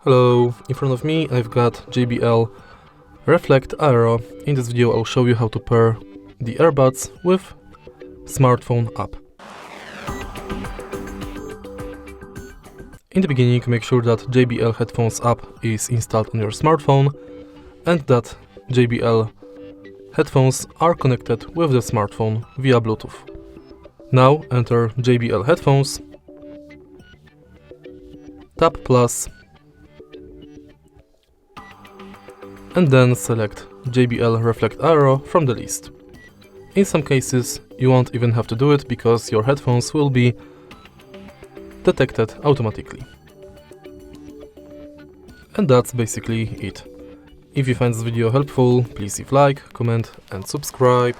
Hello, in front of me I've got JBL Reflect Aero. In this video I'll show you how to pair the earbuds with smartphone app. In the beginning, make sure that JBL headphones app is installed on your smartphone and that JBL headphones are connected with the smartphone via Bluetooth. Now enter JBL headphones, tap plus, and then select JBL Reflect Aero from the list. In some cases you won't even have to do it because your headphones will be detected automatically. And that's basically it. If you find this video helpful, please leave like, comment and subscribe.